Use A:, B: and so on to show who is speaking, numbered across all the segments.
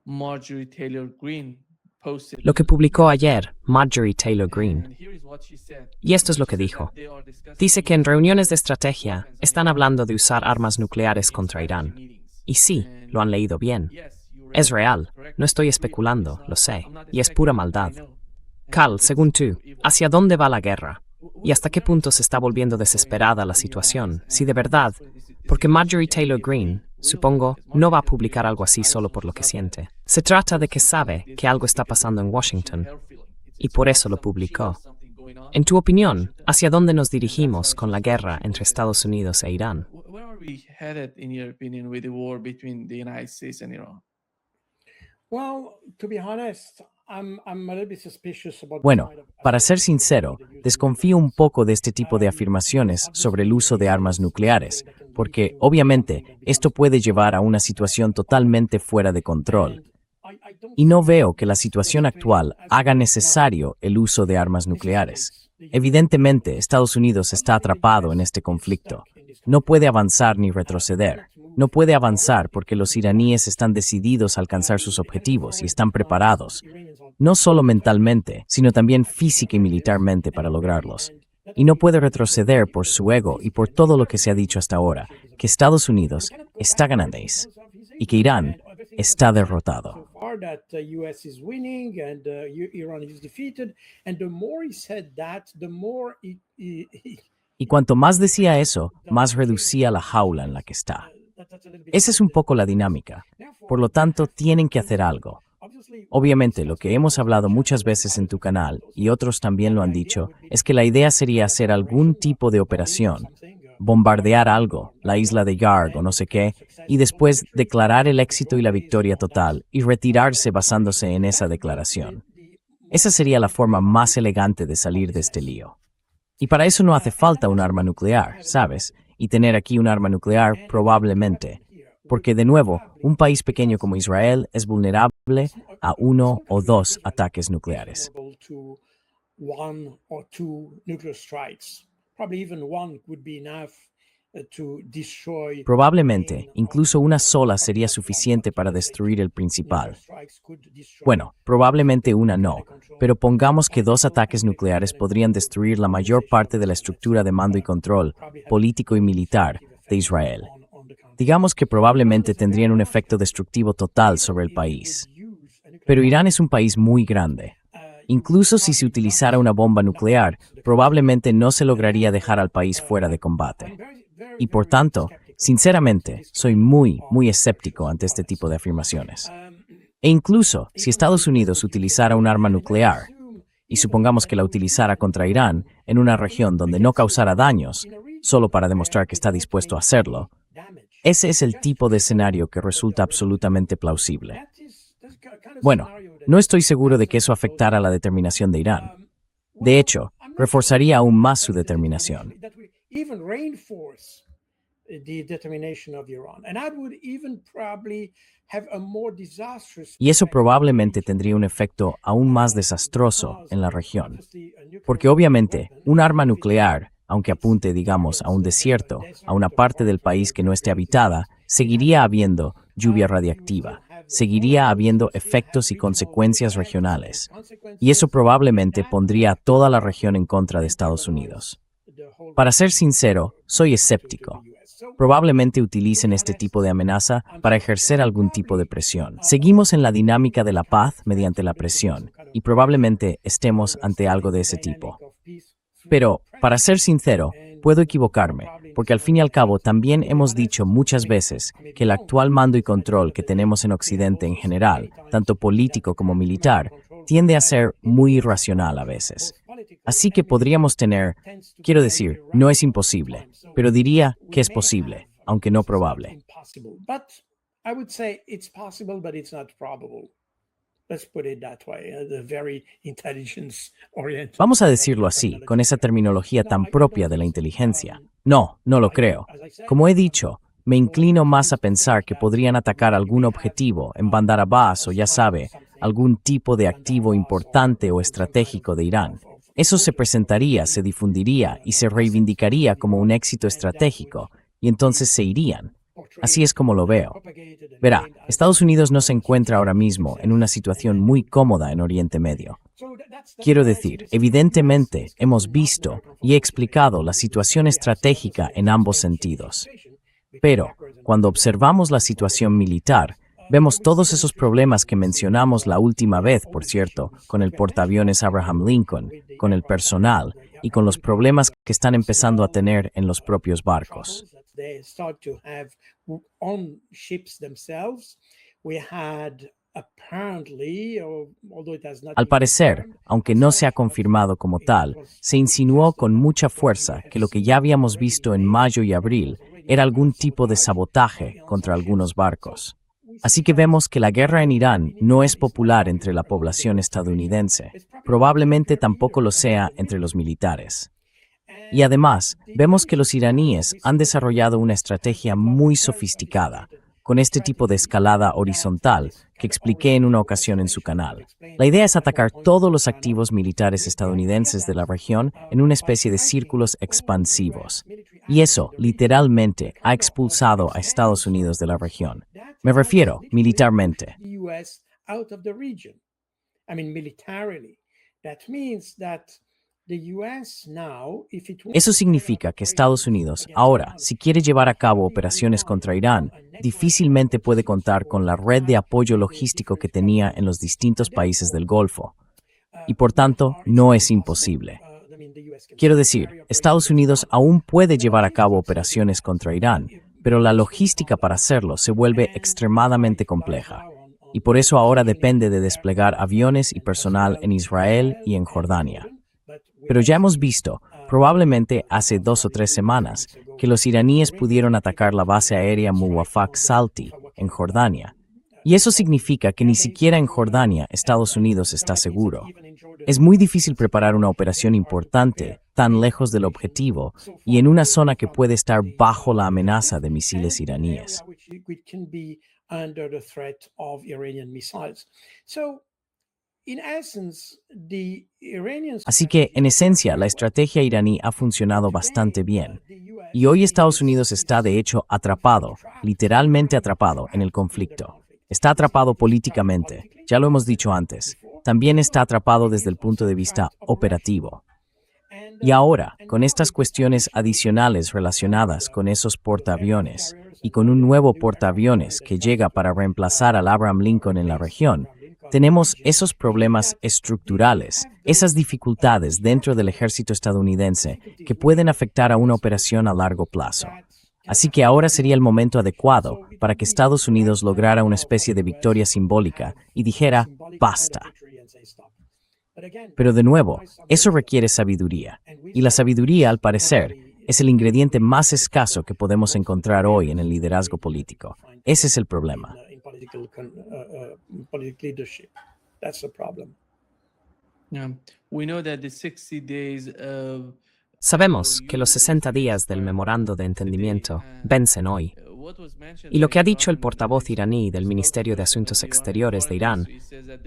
A: Marjorie Taylor Greene posted.
B: Lo que publicó ayer Marjorie Taylor Greene. Y esto es lo que dijo. Dice que en reuniones de estrategia están hablando de usar armas nucleares contra Irán. Y sí, lo han leído bien. Es real, no estoy especulando, lo sé, y es pura maldad. Cal, según tú, ¿hacia dónde va la guerra? ¿Y hasta qué punto se está volviendo desesperada la situación? Si de verdad, porque Marjorie Taylor Greene, supongo, no va a publicar algo así solo por lo que siente. Se trata de que sabe que algo está pasando en Washington, y por eso lo publicó. En tu opinión, ¿hacia dónde nos dirigimos con la guerra entre Estados Unidos e Irán?
A: Where are we headed, in your opinion, with the war between the United States and Iran?
C: Well, to be honest, I'm a little bit suspicious about
D: Bueno, para ser sincero, desconfío un poco de este tipo de afirmaciones sobre el uso de armas nucleares, porque, obviamente, esto puede llevar a una situación totalmente fuera de control. Y no veo que la situación actual haga necesario el uso de armas nucleares. Evidentemente, Estados Unidos está atrapado en este conflicto. No puede avanzar ni retroceder. No puede avanzar porque los iraníes están decididos a alcanzar sus objetivos y están preparados, no solo mentalmente, sino también física y militarmente para lograrlos. Y no puede retroceder por su ego y por todo lo que se ha dicho hasta ahora, que Estados Unidos está ganando y que Irán está derrotado. Y cuanto más decía eso, más reducía la jaula en la que está. Esa es un poco la dinámica. Por lo tanto, tienen que hacer algo. Obviamente, lo que hemos hablado muchas veces en tu canal, y otros también lo han dicho, es que la idea sería hacer algún tipo de operación, bombardear algo, la isla de Yarg o no sé qué, y después declarar el éxito y la victoria total, y retirarse basándose en esa declaración. Esa sería la forma más elegante de salir de este lío. Y para eso no hace falta un arma nuclear, ¿sabes? Y tener aquí un arma nuclear probablemente. Porque, de nuevo, un país pequeño como Israel es vulnerable a 1 o 2 ataques nucleares. Probablemente, incluso una sola sería suficiente para destruir el principal. Bueno, probablemente una no, pero pongamos que 2 ataques nucleares podrían destruir la mayor parte de la estructura de mando y control, político y militar, de Israel. Digamos que probablemente tendrían un efecto destructivo total sobre el país. Pero Irán es un país muy grande. Incluso si se utilizara una bomba nuclear, probablemente no se lograría dejar al país fuera de combate. Y por tanto, sinceramente, soy muy escéptico ante este tipo de afirmaciones. E incluso, si Estados Unidos utilizara un arma nuclear, y supongamos que la utilizara contra Irán en una región donde no causara daños, solo para demostrar que está dispuesto a hacerlo, ese es el tipo de escenario que resulta absolutamente plausible. Bueno, no estoy seguro de que eso afectara la determinación de Irán. De hecho, reforzaría aún más su determinación. Y eso probablemente tendría un efecto aún más desastroso en la región. Porque obviamente, un arma nuclear, aunque apunte, digamos, a un desierto, a una parte del país que no esté habitada, seguiría habiendo lluvia radiactiva, seguiría habiendo efectos y consecuencias regionales. Y eso probablemente pondría a toda la región en contra de Estados Unidos. Para ser sincero, soy escéptico. Probablemente utilicen este tipo de amenaza para ejercer algún tipo de presión. Seguimos en la dinámica de la paz mediante la presión, y probablemente estemos ante algo de ese tipo. Pero, para ser sincero, puedo equivocarme, porque al fin y al cabo también hemos dicho muchas veces que el actual mando y control que tenemos en Occidente en general, tanto político como militar, tiende a ser muy irracional a veces. Así que podríamos tener, quiero decir, no es imposible, pero diría que es posible, aunque no probable. Vamos a decirlo así, con esa terminología tan propia de la inteligencia. No lo creo. Como he dicho, me inclino más a pensar que podrían atacar algún objetivo en Bandar Abbas o, ya sabe, algún tipo de activo importante o estratégico de Irán. Eso se presentaría, se difundiría y se reivindicaría como un éxito estratégico, y entonces se irían. Así es como lo veo. Verá, Estados Unidos no se encuentra ahora mismo en una situación muy cómoda en Oriente Medio. Quiero decir, evidentemente hemos visto y he explicado la situación estratégica en ambos sentidos. Pero, cuando observamos la situación militar, vemos todos esos problemas que mencionamos la última vez, por cierto, con el portaaviones Abraham Lincoln, con el personal y con los problemas que están empezando a tener en los propios barcos. Al parecer, aunque no se ha confirmado como tal, se insinuó con mucha fuerza que lo que ya habíamos visto en mayo y abril era algún tipo de sabotaje contra algunos barcos. Así que vemos que la guerra en Irán no es popular entre la población estadounidense. Probablemente tampoco lo sea entre los militares. Y además, vemos que los iraníes han desarrollado una estrategia muy sofisticada, con este tipo de escalada horizontal que expliqué en una ocasión en su canal. La idea es atacar todos los activos militares estadounidenses de la región en una especie de círculos expansivos. Y eso, literalmente, ha expulsado a Estados Unidos de la región. Me refiero militarmente. Eso significa que Estados Unidos, ahora, si quiere llevar a cabo operaciones contra Irán, difícilmente puede contar con la red de apoyo logístico que tenía en los distintos países del Golfo. Y por tanto, no es imposible. Quiero decir, Estados Unidos aún puede llevar a cabo operaciones contra Irán, pero la logística para hacerlo se vuelve extremadamente compleja. Y por eso ahora depende de desplegar aviones y personal en Israel y en Jordania. Pero ya hemos visto, probablemente hace 2 o 3 semanas, que los iraníes pudieron atacar la base aérea Muwafaq Salti, en Jordania. Y eso significa que ni siquiera en Jordania Estados Unidos está seguro. Es muy difícil preparar una operación importante, tan lejos del objetivo, y en una zona que puede estar bajo la amenaza de misiles iraníes. Así que, en esencia, la estrategia iraní ha funcionado bastante bien. Y hoy Estados Unidos está, de hecho, atrapado, literalmente atrapado, en el conflicto. Está atrapado políticamente, ya lo hemos dicho antes. También está atrapado desde el punto de vista operativo. Y ahora, con estas cuestiones adicionales relacionadas con esos portaaviones, y con un nuevo portaaviones que llega para reemplazar al Abraham Lincoln en la región, tenemos esos problemas estructurales, esas dificultades dentro del ejército estadounidense que pueden afectar a una operación a largo plazo. Así que ahora sería el momento adecuado para que Estados Unidos lograra una especie de victoria simbólica y dijera, basta. Pero de nuevo, eso requiere sabiduría. Y la sabiduría, al parecer, es el ingrediente más escaso que podemos encontrar hoy en el liderazgo político. Ese es el problema.
B: Sabemos que los 60 días del memorando de entendimiento vencen hoy. Y lo que ha dicho el portavoz iraní del Ministerio de Asuntos Exteriores de Irán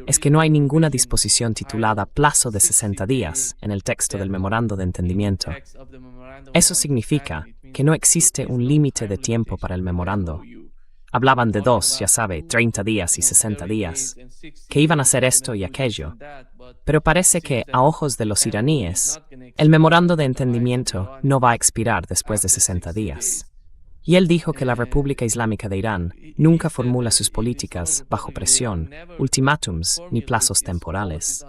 B: es que no hay ninguna disposición titulada plazo de 60 días en el texto del memorando de entendimiento. Eso significa que no existe un límite de tiempo para el memorando. Hablaban de 2, ya sabe, 30 días y 60 días, que iban a hacer esto y aquello. Pero parece que, a ojos de los iraníes, el memorando de entendimiento no va a expirar después de 60 días. Y él dijo que la República Islámica de Irán nunca formula sus políticas bajo presión, ultimátums ni plazos temporales.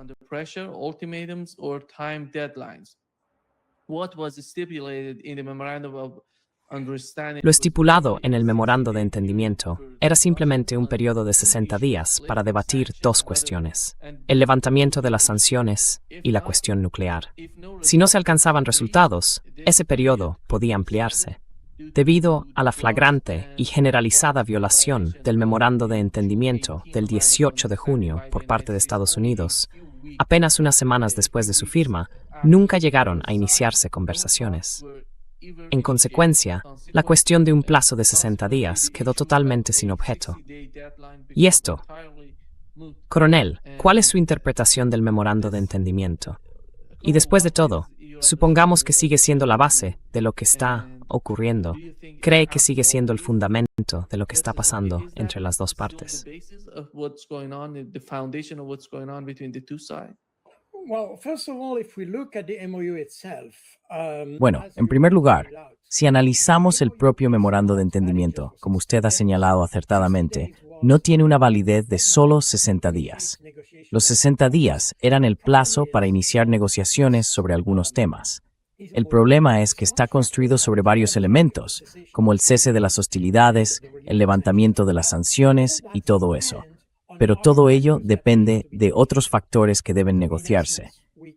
B: Lo estipulado en el memorando de entendimiento era simplemente un periodo de 60 días para debatir 2 cuestiones: el levantamiento de las sanciones y la cuestión nuclear. Si no se alcanzaban resultados, ese periodo podía ampliarse. Debido a la flagrante y generalizada violación del memorando de entendimiento del 18 de junio por parte de Estados Unidos, apenas unas semanas después de su firma, nunca llegaron a iniciarse conversaciones. En consecuencia, la cuestión de un plazo de 60 días quedó totalmente sin objeto. Y esto, coronel, ¿cuál es su interpretación del memorando de entendimiento? Y después de todo, Supongamos que sigue siendo la base de lo que está ocurriendo. ¿Cree que sigue siendo el fundamento de lo que está pasando entre las dos partes?
D: Bueno, en primer lugar, si analizamos el propio memorando de entendimiento, como usted ha señalado acertadamente, no tiene una validez de solo 60 días. Los 60 días eran el plazo para iniciar negociaciones sobre algunos temas. El problema es que está construido sobre varios elementos, como el cese de las hostilidades, el levantamiento de las sanciones y todo eso. Pero todo ello depende de otros factores que deben negociarse.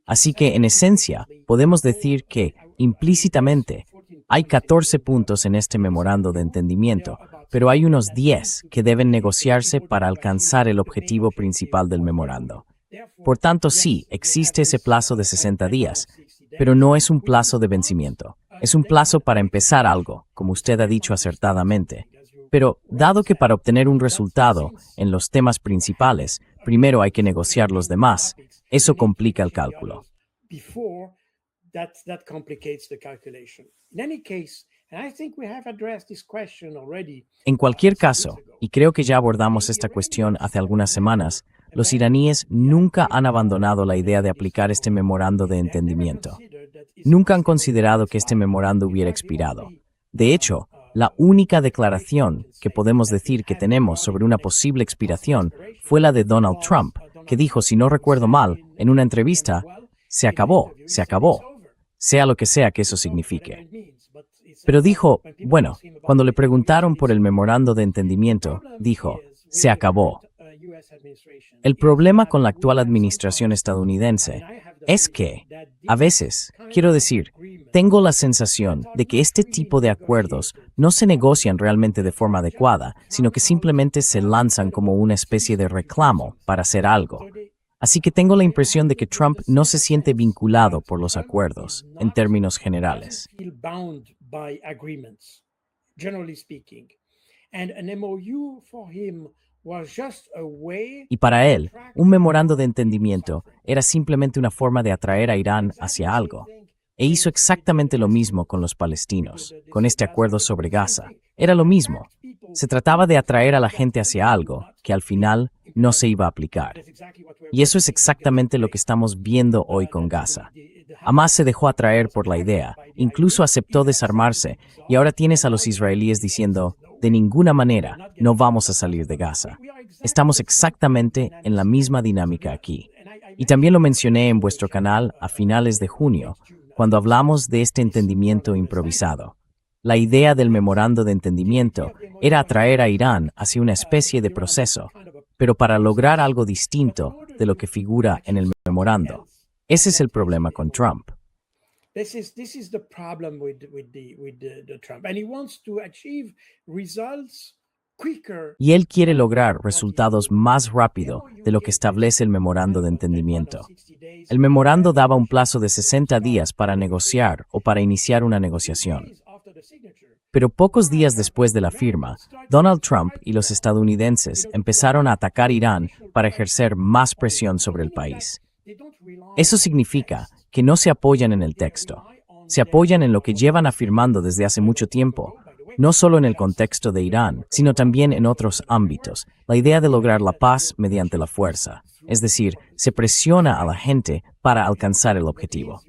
D: Así que, en esencia, podemos decir que, implícitamente, hay 14 puntos en este memorando de entendimiento, pero hay unos 10 que deben negociarse para alcanzar el objetivo principal del memorando. Por tanto, sí, existe ese plazo de 60 días, pero no es un plazo de vencimiento. Es un plazo para empezar algo, como usted ha dicho acertadamente. Pero, dado que para obtener un resultado en los temas principales, primero hay que negociar los demás, eso complica el cálculo. En cualquier caso, y creo que ya abordamos esta cuestión hace algunas semanas, los iraníes nunca han abandonado la idea de aplicar este memorando de entendimiento. Nunca han considerado que este memorando hubiera expirado. De hecho, la única declaración que podemos decir que tenemos sobre una posible expiración fue la de Donald Trump, que dijo, si no recuerdo mal, en una entrevista, se acabó, sea lo que sea que eso signifique. Pero dijo, bueno, cuando le preguntaron por el memorando de entendimiento, dijo, se acabó. El problema con la actual administración estadounidense es que, a veces, quiero decir, tengo la sensación de que este tipo de acuerdos no se negocian realmente de forma adecuada, sino que simplemente se lanzan como una especie de reclamo para hacer algo. Así que tengo la impresión de que Trump no se siente vinculado por los acuerdos, en términos generales. Y para él, un memorando de entendimiento era simplemente una forma de atraer a Irán hacia algo. E hizo exactamente lo mismo con los palestinos, con este acuerdo sobre Gaza. Era lo mismo. Se trataba de atraer a la gente hacia algo que al final no se iba a aplicar. Y eso es exactamente lo que estamos viendo hoy con Gaza. Hamas se dejó atraer por la idea, incluso aceptó desarmarse, y ahora tienes a los israelíes diciendo, de ninguna manera no vamos a salir de Gaza. Estamos exactamente en la misma dinámica aquí. Y también lo mencioné en vuestro canal a finales de junio, cuando hablamos de este entendimiento improvisado. La idea del memorando de entendimiento era atraer a Irán hacia una especie de proceso, pero para lograr algo distinto de lo que figura en el memorando. Ese es el problema con Trump.
C: This is the problem with Trump, and he wants to achieve results quicker.
D: Y él quiere lograr resultados más rápido de lo que establece el memorando de entendimiento. El memorando daba un plazo de 60 días para negociar o para iniciar una negociación. Pero pocos días después de la firma, Donald Trump y los estadounidenses empezaron a atacar Irán para ejercer más presión sobre el país. Eso significa que no se apoyan en el texto. Se apoyan en lo que llevan afirmando desde hace mucho tiempo, no solo en el contexto de Irán, sino también en otros ámbitos, la idea de lograr la paz mediante la fuerza. Es decir, se presiona a la gente para alcanzar el objetivo.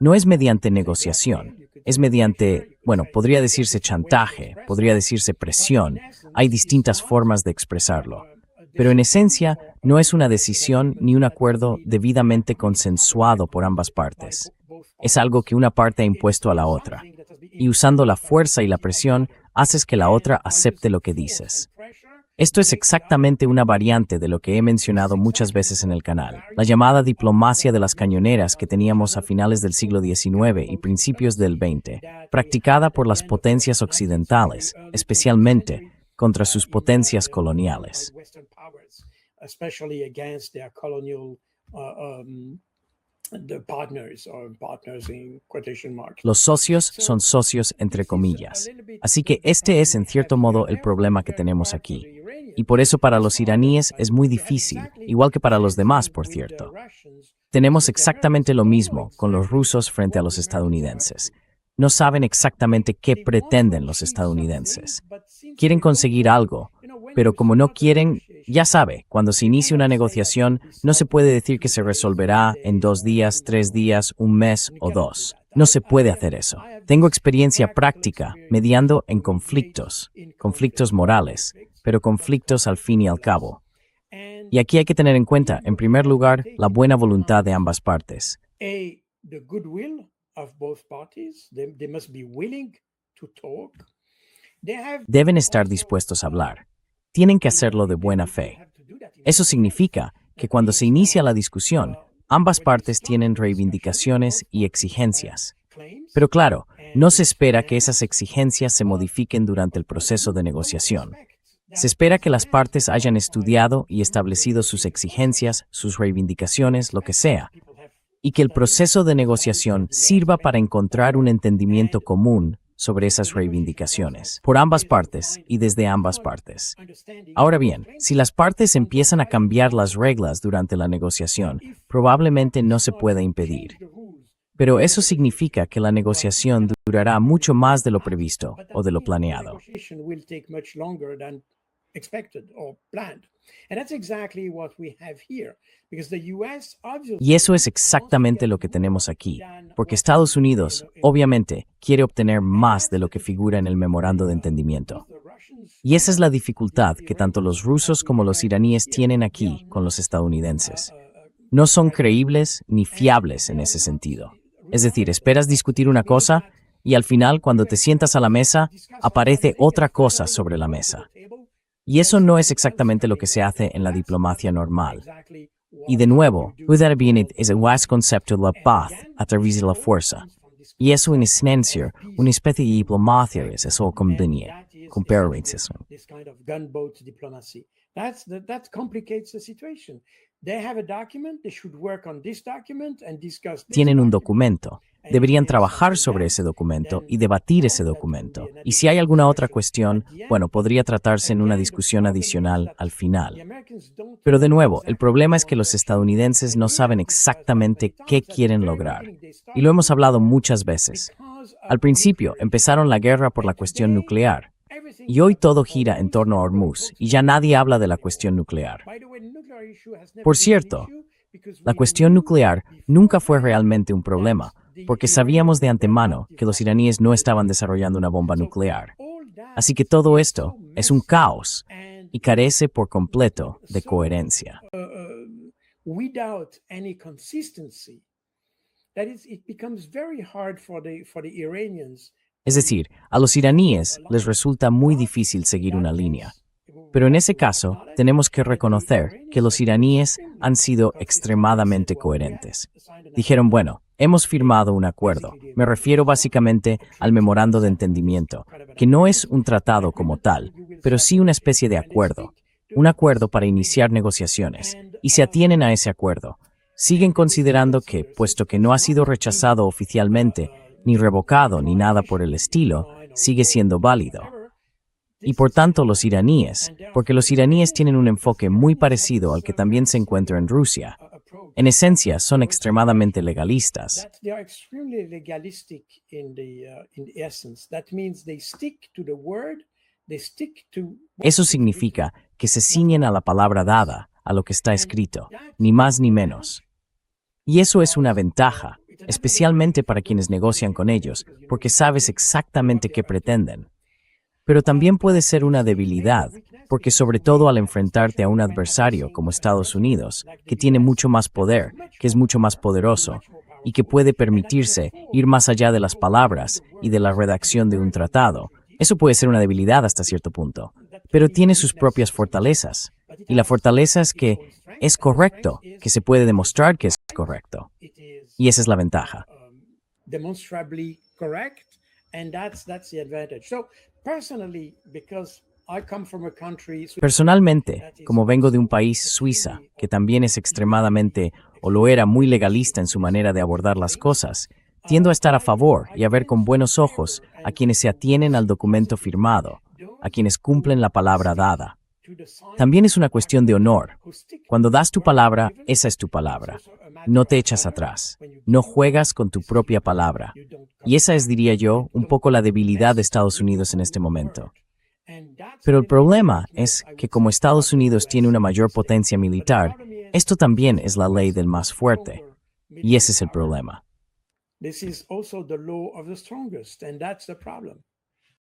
D: No es mediante negociación, es mediante, podría decirse chantaje, podría decirse presión. Hay distintas formas de expresarlo. Pero en esencia, no es una decisión ni un acuerdo debidamente consensuado por ambas partes. Es algo que una parte ha impuesto a la otra. Y usando la fuerza y la presión, haces que la otra acepte lo que dices. Esto es exactamente una variante de lo que he mencionado muchas veces en el canal, la llamada diplomacia de las cañoneras que teníamos a finales del siglo XIX y principios del XX, practicada por las potencias occidentales, especialmente contra sus potencias coloniales. Los socios son socios entre comillas. Así que este es en cierto modo el problema que tenemos aquí. Y por eso para los iraníes es muy difícil, igual que para los demás, por cierto. Tenemos exactamente lo mismo con los rusos frente a los estadounidenses. No saben exactamente qué pretenden los estadounidenses. Quieren conseguir algo, pero como no quieren, ya sabe, cuando se inicia una negociación, no se puede decir que se resolverá en 2 días, 3 días, 1 mes o 2. No se puede hacer eso. Tengo experiencia práctica mediando en conflictos morales, pero conflictos al fin y al cabo. Y aquí hay que tener en cuenta, en primer lugar, la buena voluntad de ambas partes. Deben estar dispuestos a hablar. Tienen que hacerlo de buena fe. Eso significa que cuando se inicia la discusión, ambas partes tienen reivindicaciones y exigencias. Pero claro, no se espera que esas exigencias se modifiquen durante el proceso de negociación. Se espera que las partes hayan estudiado y establecido sus exigencias, sus reivindicaciones, lo que sea, y que el proceso de negociación sirva para encontrar un entendimiento común sobre esas reivindicaciones, por ambas partes y desde ambas partes. Ahora bien, si las partes empiezan a cambiar las reglas durante la negociación, probablemente no se pueda impedir. Pero eso significa que la negociación durará mucho más de lo previsto o de lo planeado. Y eso es exactamente lo que tenemos aquí, porque Estados Unidos, obviamente, quiere obtener más de lo que figura en el memorando de entendimiento. Y esa es la dificultad que tanto los rusos como los iraníes tienen aquí con los estadounidenses. No son creíbles ni fiables en ese sentido. Es decir, esperas discutir una cosa y al final, cuando te sientas a la mesa, aparece otra cosa sobre la mesa. Y eso no es exactamente lo que se hace en la diplomacia normal. Y de nuevo, Udarabinit es el concepto de la paz a través de la fuerza. Y eso en esencia, una especie de diplomacia es eso conveniente. Tienen un documento. Deberían trabajar sobre ese documento y debatir ese documento. Y si hay alguna otra cuestión, bueno, podría tratarse en una discusión adicional al final. Pero de nuevo, el problema es que los estadounidenses no saben exactamente qué quieren lograr. Y lo hemos hablado muchas veces. Al principio, empezaron la guerra por la cuestión nuclear. Y hoy todo gira en torno a Hormuz, y ya nadie habla de la cuestión nuclear. Por cierto, la cuestión nuclear nunca fue realmente un problema, porque sabíamos de antemano que los iraníes no estaban desarrollando una bomba nuclear. Así que todo esto es un caos y carece por completo de coherencia. Es decir, a los iraníes les resulta muy difícil seguir una línea. Pero en ese caso, tenemos que reconocer que los iraníes han sido extremadamente coherentes. Dijeron, bueno, hemos firmado un acuerdo. Me refiero básicamente al memorando de entendimiento, que no es un tratado como tal, pero sí una especie de acuerdo. Un acuerdo para iniciar negociaciones. Y se atienen a ese acuerdo. Siguen considerando que, puesto que no ha sido rechazado oficialmente, ni revocado, ni nada por el estilo, sigue siendo válido. Y por tanto los iraníes, porque los iraníes tienen un enfoque muy parecido al que también se encuentra en Rusia. En esencia, son extremadamente legalistas. Eso significa que se ciñen a la palabra dada, a lo que está escrito, ni más ni menos. Y eso es una ventaja, especialmente para quienes negocian con ellos, porque sabes exactamente qué pretenden. Pero también puede ser una debilidad, porque sobre todo al enfrentarte a un adversario como Estados Unidos, que tiene mucho más poder, que es mucho más poderoso, y que puede permitirse ir más allá de las palabras y de la redacción de un tratado, eso puede ser una debilidad hasta cierto punto, pero tiene sus propias fortalezas. Y la fortaleza es que es correcto, que se puede demostrar que es correcto. Y esa es la ventaja. Personalmente, como vengo de un país, Suiza, que también es extremadamente, o lo era, muy legalista en su manera de abordar las cosas, tiendo a estar a favor y a ver con buenos ojos a quienes se atienen al documento firmado, a quienes cumplen la palabra dada. También es una cuestión de honor. Cuando das tu palabra, esa es tu palabra. No te echas atrás. No juegas con tu propia palabra. Y esa es, diría yo, un poco la debilidad de Estados Unidos en este momento. Pero el problema es que como Estados Unidos tiene una mayor potencia militar, esto también es la ley del más fuerte. Y ese es el problema.
C: This is also the law of the strongest, and that's the problem.